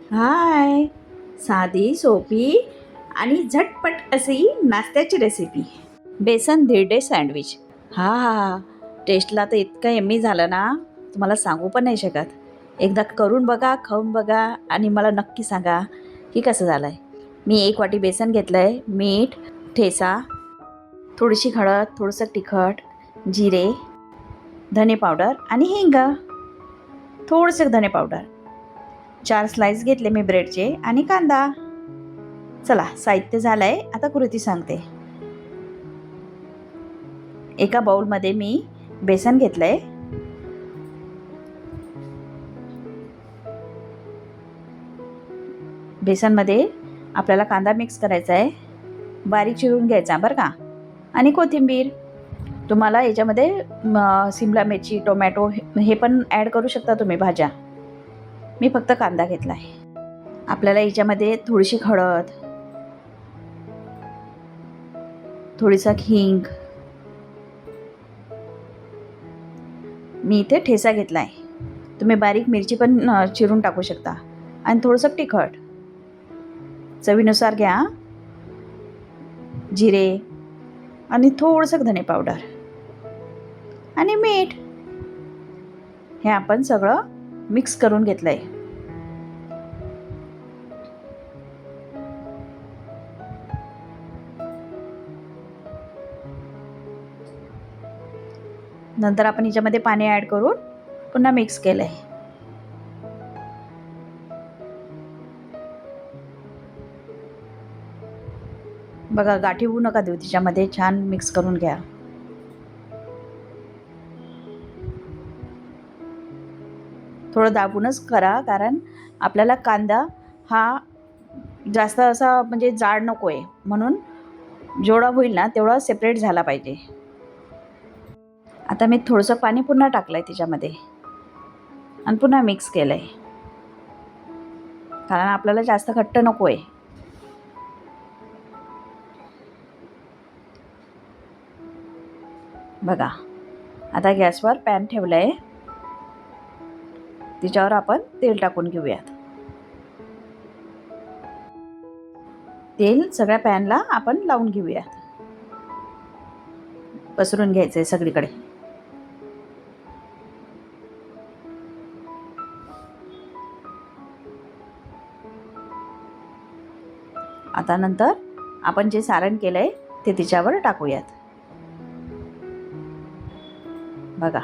हाय. साधी, सोपी आणि झटपट अशी नाश्त्याची रेसिपी. बेसन धिरडे सँडविच. हा, टेस्टला तर इतकं यम्मी झालं ना, तुम्हाला सांगू पण नाही शकत. एकदा करून बघा, खाऊन बघा आणि मला नक्की सांगा की कसं झालं आहे. मी 1 वाटी बेसन घेतलं आहे, मीठ, ठेचा, थोडीशी हळद, थोडंसं तिखट, जिरे, धने पावडर आणि हिंग, थोडंसं धने पावडर. 4 स्लाइस घेतले मी ब्रेडचे आणि कांदा. चला, साहित्य झालं आहे, आता कृती सांगते. एका बाउलमध्ये मी बेसन घेतलं आहे. बेसनमध्ये आपल्याला कांदा मिक्स करायचा आहे, बारीक चिरून घ्यायचा बरं का, आणि कोथिंबीर. तुम्हाला याच्यामध्ये सिमला मिरची, टोमॅटो हे पण ॲड करू शकता तुम्ही भाज्या. मी फक्त कांदा घेतला आहे. आपल्याला याच्यामध्ये थोडीशी हळद, थोडीसा हिंग, मी इथे ठेचा घेतला आहे. तुम्ही बारीक मिरची पण चिरून टाकू शकता, आणि थोडंसं तिखट चवीनुसार घ्या, जिरे आणि थोडंसं धने पावडर आणि मीठ. हे आपण सगळं मिक्स करून घेतलं आहे. नंतर आपण याच्यामध्ये पाणी ॲड करून पुन्हा मिक्स केलं आहे. बघा, गाठी होऊ नका देऊ तिच्यामध्ये, छान मिक्स करून घ्या. थोडं दाबूनच करा, कारण आपल्याला कांदा हा जास्त असा म्हणजे जाड नको आहे, म्हणून जेवढा होईल ना तेवढा सेपरेट झाला पाहिजे. आता मी थोडंसं पाणी पुन्हा टाकलं आहे त्याच्यामध्ये आणि पुन्हा मिक्स केलं आहे, कारण आपल्याला जास्त घट्ट नको आहे. बघा, आता गॅसवर पॅन ठेवलं आहे, तिच्यावर आपण तेल टाकून घेऊयात. तेल सगळ्या पॅनला आपण लावून घेऊयात. पसरून घ्यायचं आहे सगळीकडे. आता नंतर आपण जे सारण केलं आहे ते तिच्यावर टाकूयात. बघा,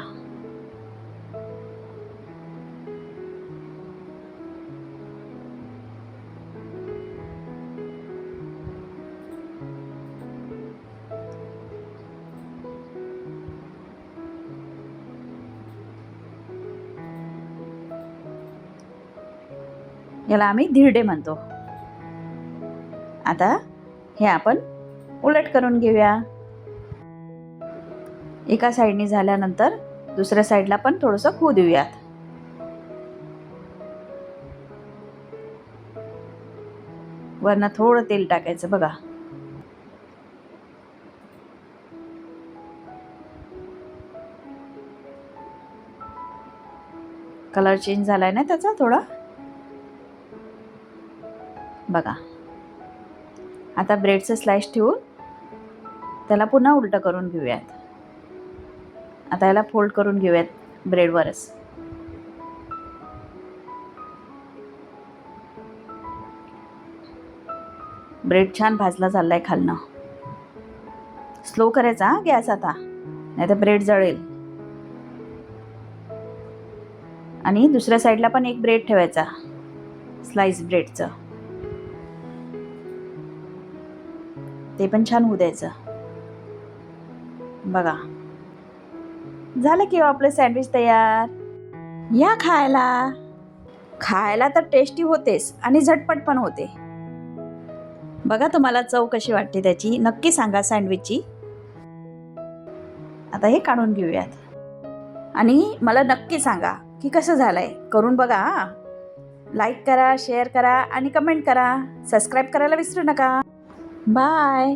याला आम्ही धिरडे म्हणतो. आता हे आपण उलट करून घेऊया. एका साईडनी झाल्यानंतर दुसऱ्या साईडला पण थोडंसं होऊ देऊयात. वरनं थोडं तेल टाकायचं. बघा, कलर चेंज झालाय ना त्याचा थोडा. बघा, आता ब्रेडचं स्लाइस ठेवून त्याला पुन्हा उलटं करून घेऊयात. आता याला फोल्ड करून घेऊयात ब्रेडवरच. ब्रेड छान भाजला चाललाय खालनं. स्लो करायचा गॅस आता, नाही तर ब्रेड जळेल. आणि दुसऱ्या साईडला पण एक ब्रेड ठेवायचा, स्लाइस ब्रेडचं, ते पण छान होऊ द्यायचं. बघा, झालं की आपलं सँडविच तयार. या खायला. खायला तर टेस्टी होतेच आणि झटपट पण होते. बघा, तुम्हाला चव कशी वाटते त्याची नक्की सांगा सँडविचची. आता हे काढून घेऊयात आणि मला नक्की सांगा की कसं झालंय. करून बघा. लाईक करा, शेअर करा आणि कमेंट करा. सबस्क्राईब करायला विसरू नका. बाय.